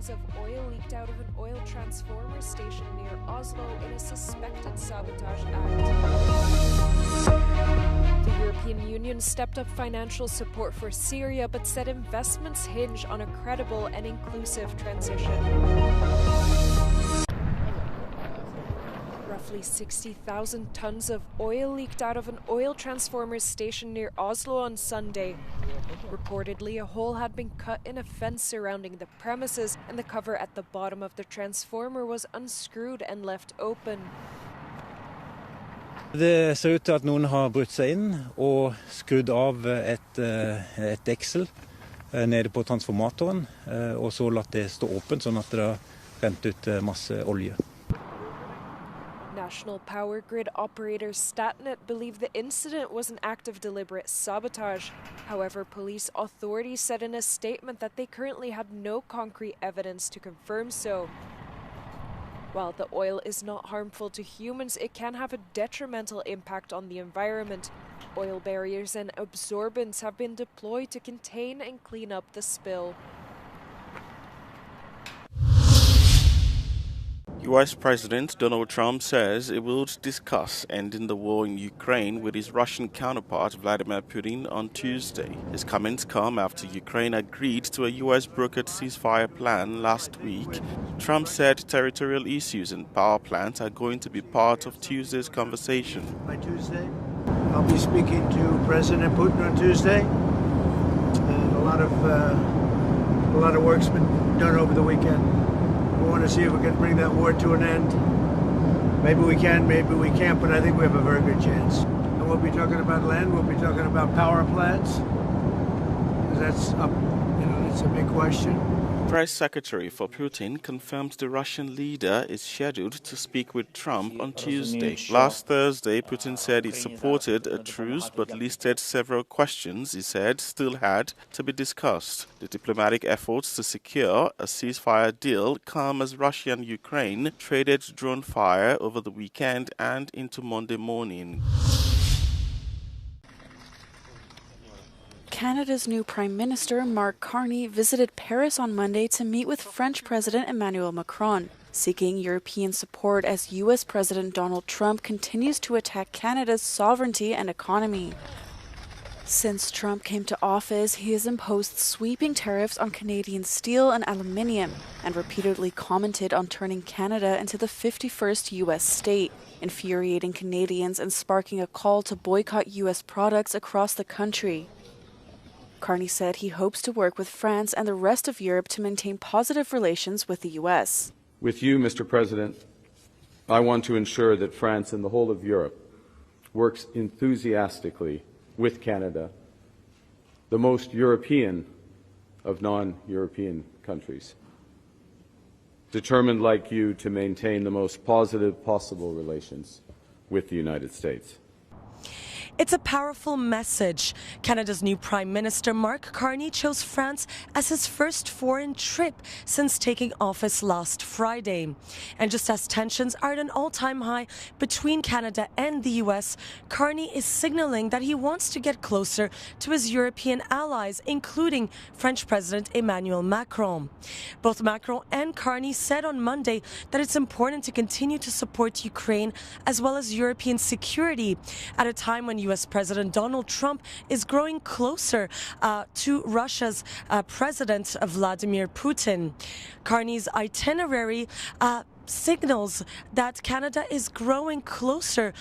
tons of oil leaked out of an oil transformer station near Oslo in a suspected sabotage act. The European Union stepped up financial support for Syria but said investments hinge on a credible and inclusive transition. Roughly 60,000 tons of oil leaked out of an oil transformer station near Oslo on Sunday. Reportedly, a hole had been cut in a fence surrounding the premises, and the cover at the bottom of the transformer was unscrewed and left open. Det ser ut til at noen har brutt seg inn og skrudd av et deksel nede på transformatoren, og så latt det stå åpent sånn at det har rent ut masse olje. National power grid operator Statnett believe the incident was an act of deliberate sabotage. However, police authorities said in a statement that they currently had no concrete evidence to confirm so. While the oil is not harmful to humans, it can have a detrimental impact on the environment. Oil barriers and absorbents have been deployed to contain and clean up the spill. US President Donald Trump says he will discuss ending the war in Ukraine with his Russian counterpart Vladimir Putin on Tuesday. His comments come after Ukraine agreed to a US-brokered ceasefire plan last week. Trump said territorial issues and power plants are going to be part of Tuesday's conversation. By Tuesday, I'll be speaking to President Putin on Tuesday, and a lot of work's been done over the weekend. We want to see if we can bring that war to an end. Maybe we can, maybe we can't, but I think we have a very good chance. And we'll be talking about land, we'll be talking about power plants, because that's up, it's a big question. Press Secretary for Putin confirmed the Russian leader is scheduled to speak with Trump on Tuesday. Last Thursday, Putin said he supported a truce but listed several questions he said still had to be discussed. The diplomatic efforts to secure a ceasefire deal come as Russia and Ukraine traded drone fire over the weekend and into Monday morning. Canada's new Prime Minister, Mark Carney, visited Paris on Monday to meet with French President Emmanuel Macron, seeking European support as U.S. President Donald Trump continues to attack Canada's sovereignty and economy. Since Trump came to office, he has imposed sweeping tariffs on Canadian steel and aluminium and repeatedly commented on turning Canada into the 51st U.S. state, infuriating Canadians and sparking a call to boycott U.S. products across the country. Carney said he hopes to work with France and the rest of Europe to maintain positive relations with the U.S. With you, Mr. President, I want to ensure that France and the whole of Europe works enthusiastically with Canada, the most European of non-European countries, determined like you to maintain the most positive possible relations with the United States. It's a powerful message. Canada's new Prime Minister, Mark Carney, chose France as his first foreign trip since taking office last Friday. And just as tensions are at an all-time high between Canada and the U.S., Carney is signaling that he wants to get closer to his European allies, including French President Emmanuel Macron. Both Macron and Carney said on Monday that it's important to continue to support Ukraine as well as European security at a time when U.S. President Donald Trump is growing closer to Russia's President Vladimir Putin. Carney's itinerary signals that Canada is growing closer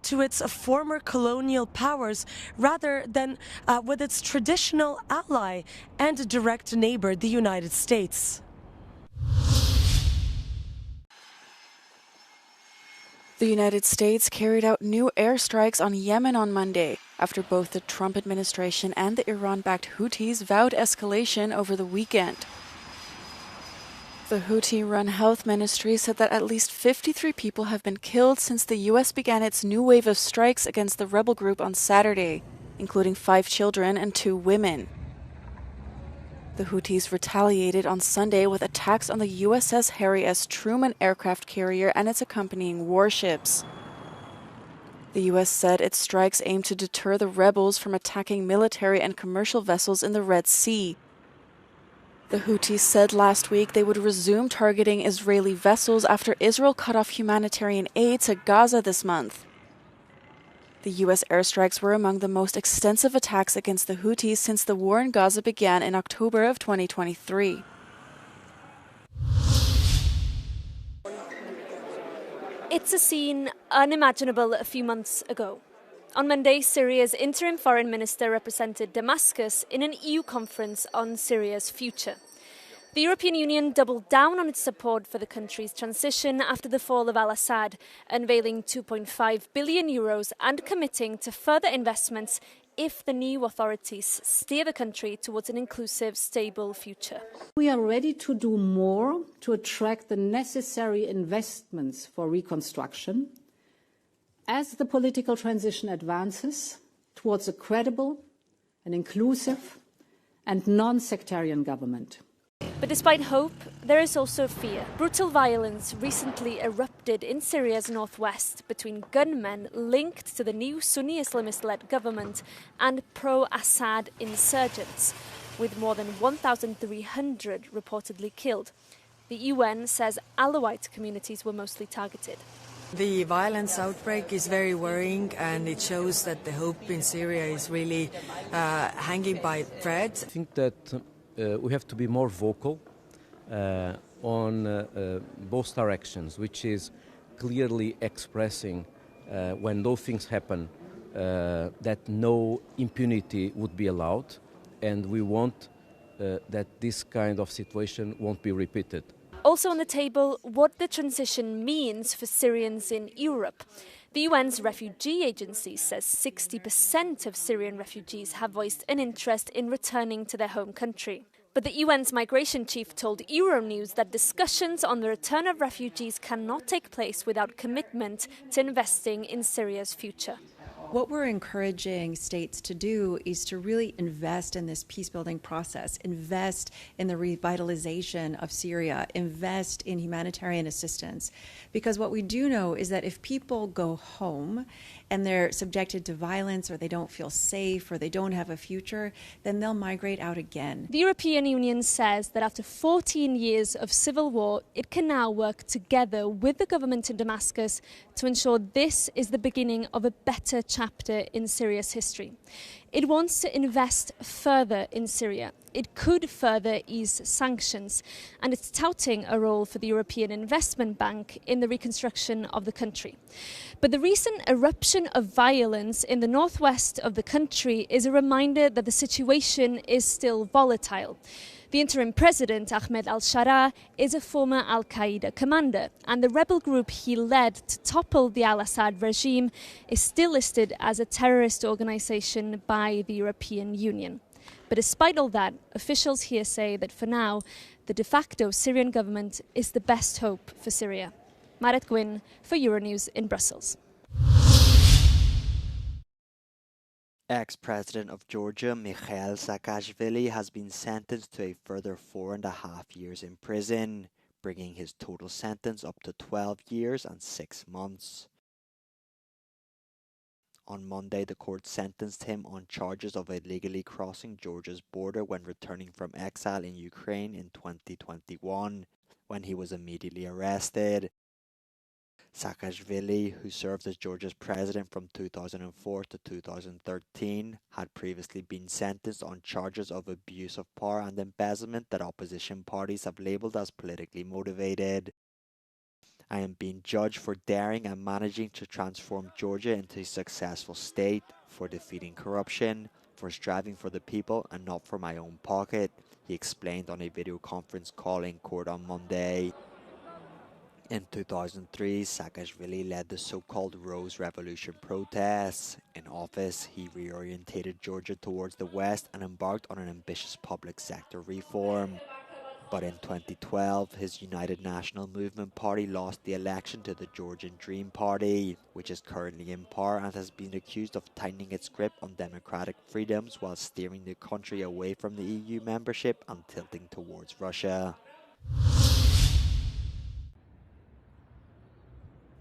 to its former colonial powers rather than with its traditional ally and direct neighbor, the United States. The United States carried out new airstrikes on Yemen on Monday, after both the Trump administration and the Iran-backed Houthis vowed escalation over the weekend. The Houthi-run health ministry said that at least 53 people have been killed since the U.S. began its new wave of strikes against the rebel group on Saturday, including 5 children and 2 women. The Houthis retaliated on Sunday with attacks on the USS Harry S. Truman aircraft carrier and its accompanying warships. The U.S. said its strikes aim to deter the rebels from attacking military and commercial vessels in the Red Sea. The Houthis said last week they would resume targeting Israeli vessels after Israel cut off humanitarian aid to Gaza this month. The U.S. airstrikes were among the most extensive attacks against the Houthis since the war in Gaza began in October of 2023. It's a scene unimaginable a few months ago. On Monday, Syria's interim foreign minister represented Damascus in an EU conference on Syria's future. The European Union doubled down on its support for the country's transition after the fall of al-Assad, unveiling €2.5 billion and committing to further investments if the new authorities steer the country towards an inclusive, stable future. We are ready to do more to attract the necessary investments for reconstruction as the political transition advances towards a credible, an inclusive and non-sectarian government. But despite hope, there is also fear. Brutal violence recently erupted in Syria's northwest between gunmen linked to the new Sunni Islamist-led government and pro-Assad insurgents, with more than 1,300 reportedly killed. The UN says Alawite communities were mostly targeted. The violence outbreak is very worrying, and it shows that the hope in Syria is really hanging by thread. I think that we have to be more vocal on both directions, which is clearly expressing when those things happen that no impunity would be allowed, and we want that this kind of situation won't be repeated. Also on the table, what the transition means for Syrians in Europe. The UN's refugee agency says 60% of Syrian refugees have voiced an interest in returning to their home country. But the UN's migration chief told Euronews that discussions on the return of refugees cannot take place without commitment to investing in Syria's future. What we're encouraging states to do is to really invest in this peace-building process, invest in the revitalization of Syria, invest in humanitarian assistance. Because what we do know is that if people go home and they're subjected to violence, or they don't feel safe, or they don't have a future, then they'll migrate out again. The European Union says that after 14 years of civil war, it can now work together with the government in Damascus to ensure this is the beginning of a better chapter in Syria's history. It wants to invest further in Syria. It could further ease sanctions, and it's touting a role for the European Investment Bank in the reconstruction of the country. But the recent eruption of violence in the northwest of the country is a reminder that the situation is still volatile. The interim president, Ahmed al-Sharaa, is a former al-Qaeda commander, and the rebel group he led to topple the al-Assad regime is still listed as a terrorist organization by the European Union. But despite all that, officials here say that for now, the de facto Syrian government is the best hope for Syria. Marit Gwyn for Euronews in Brussels. Ex-President of Georgia, Mikhail Saakashvili, has been sentenced to a further 4.5 years in prison, bringing his total sentence up to 12 years and 6 months. On Monday, the court sentenced him on charges of illegally crossing Georgia's border when returning from exile in Ukraine in 2021, when he was immediately arrested. Saakashvili, who served as Georgia's president from 2004 to 2013, had previously been sentenced on charges of abuse of power and embezzlement that opposition parties have labelled as politically motivated. I am being judged for daring and managing to transform Georgia into a successful state, for defeating corruption, for striving for the people and not for my own pocket, he explained on a video conference call in court on Monday. In 2003, Saakashvili led the so-called Rose Revolution protests. In office, he reorientated Georgia towards the west and embarked on an ambitious public sector reform. But in 2012, his United National Movement party lost the election to the Georgian Dream Party, which is currently in power and has been accused of tightening its grip on democratic freedoms while steering the country away from the EU membership and tilting towards Russia.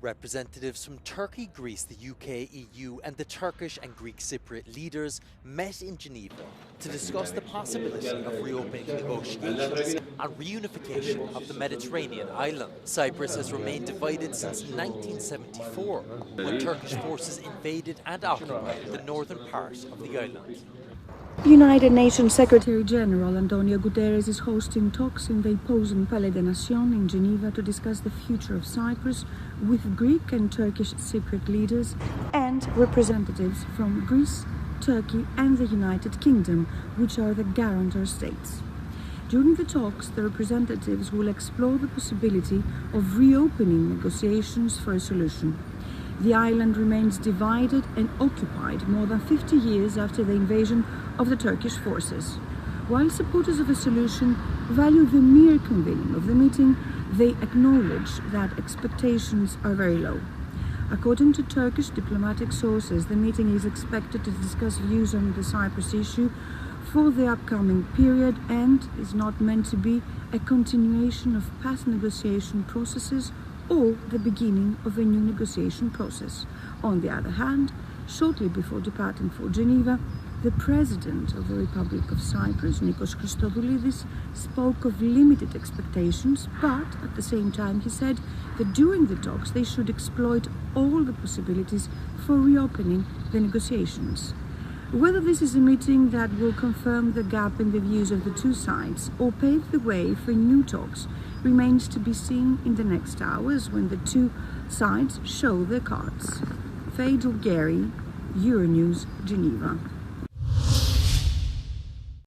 Representatives from Turkey, Greece, the UK, EU and the Turkish and Greek Cypriot leaders met in Geneva to discuss the possibility of reopening negotiations and reunification of the Mediterranean island. Cyprus has remained divided since 1974, when Turkish forces invaded and occupied the northern part of the island. United Nations Secretary General Antonio Guterres is hosting talks in the opposing Palais des Nations in Geneva to discuss the future of Cyprus with Greek and Turkish Cypriot leaders and representatives from Greece, Turkey and the United Kingdom, which are the guarantor states. During the talks, the representatives will explore the possibility of reopening negotiations for a solution. The island remains divided and occupied more than 50 years after the invasion of the Turkish forces. While supporters of a solution value the mere convening of the meeting, they acknowledge that expectations are very low. According to Turkish diplomatic sources, the meeting is expected to discuss views on the Cyprus issue for the upcoming period and is not meant to be a continuation of past negotiation processes or the beginning of a new negotiation process. On the other hand, shortly before departing for Geneva, the President of the Republic of Cyprus, Nikos Christodoulidis, spoke of limited expectations, but at the same time he said that during the talks they should exploit all the possibilities for reopening the negotiations. Whether this is a meeting that will confirm the gap in the views of the two sides or pave the way for new talks remains to be seen in the next hours when the two sides show their cards. Faye Gary, Euronews, Geneva.